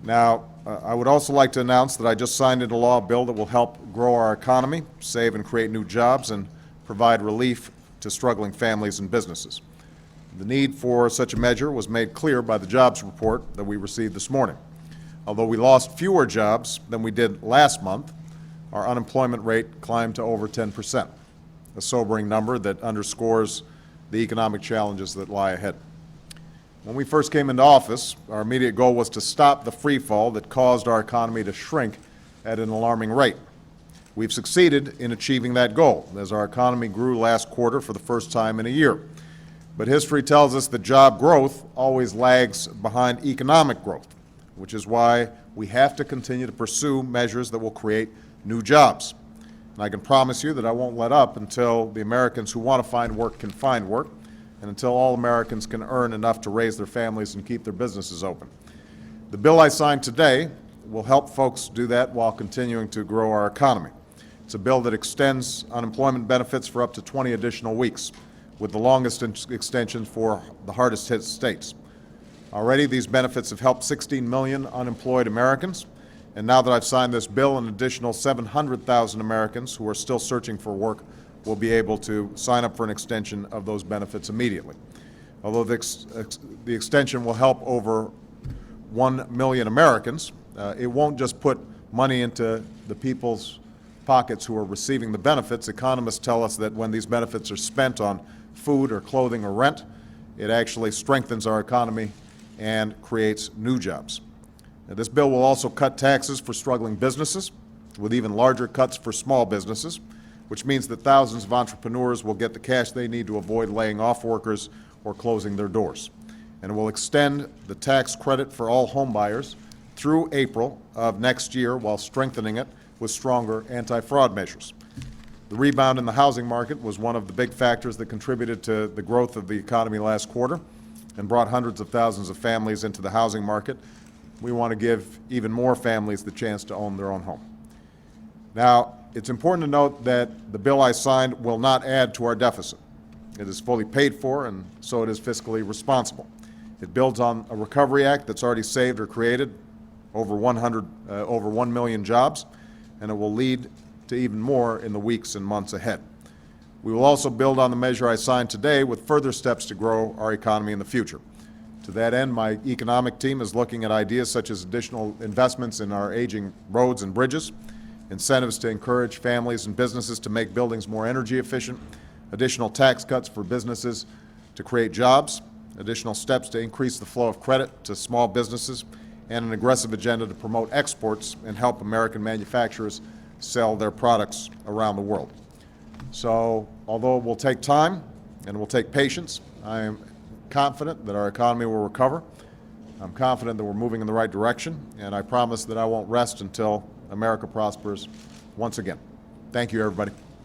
Now, I would also like to announce that I just signed into law a bill that will help grow our economy, save and create new jobs, and provide relief to struggling families and businesses. The need for such a measure was made clear by the jobs report that we received this morning. Although we lost fewer jobs than we did last month, our unemployment rate climbed to over 10%, a sobering number that underscores the economic challenges that lie ahead. When we first came into office, our immediate goal was to stop the free fall that caused our economy to shrink at an alarming rate. We've succeeded in achieving that goal, as our economy grew last quarter for the first time in a year. But history tells us that job growth always lags behind economic growth, which is why we have to continue to pursue measures that will create new jobs. And I can promise you that I won't let up until the Americans who want to find work can find work, and until all Americans can earn enough to raise their families and keep their businesses open. The bill I signed today will help folks do that while continuing to grow our economy. It's a bill that extends unemployment benefits for up to 20 additional weeks, with the longest extension for the hardest hit states. Already, these benefits have helped 16 million unemployed Americans, and now that I've signed this bill, an additional 700,000 Americans who are still searching for work will be able to sign up for an extension of those benefits immediately. Although the extension will help over 1 million Americans, it won't just put money into the people's pockets who are receiving the benefits. Economists tell us that when these benefits are spent on food or clothing or rent, it actually strengthens our economy and creates new jobs. Now, this bill will also cut taxes for struggling businesses, with even larger cuts for small businesses, which means that thousands of entrepreneurs will get the cash they need to avoid laying off workers or closing their doors. And it will extend the tax credit for all home buyers through April of next year, while strengthening it with stronger anti-fraud measures. The rebound in the housing market was one of the big factors that contributed to the growth of the economy last quarter and brought hundreds of thousands of families into the housing market. We want to give even more families the chance to own their own home. Now, it's important to note that the bill I signed will not add to our deficit. It is fully paid for, and so it is fiscally responsible. It builds on a Recovery Act that's already saved or created over 1 million jobs, and it will lead to even more in the weeks and months ahead. We will also build on the measure I signed today with further steps to grow our economy in the future. To that end, my economic team is looking at ideas such as additional investments in our aging roads and bridges, incentives to encourage families and businesses to make buildings more energy efficient, additional tax cuts for businesses to create jobs, additional steps to increase the flow of credit to small businesses, and an aggressive agenda to promote exports and help American manufacturers sell their products around the world. So, although it will take time and it will take patience, I am confident that our economy will recover. I'm confident that we're moving in the right direction, and I promise that I won't rest until America prospers once again. Thank you, everybody.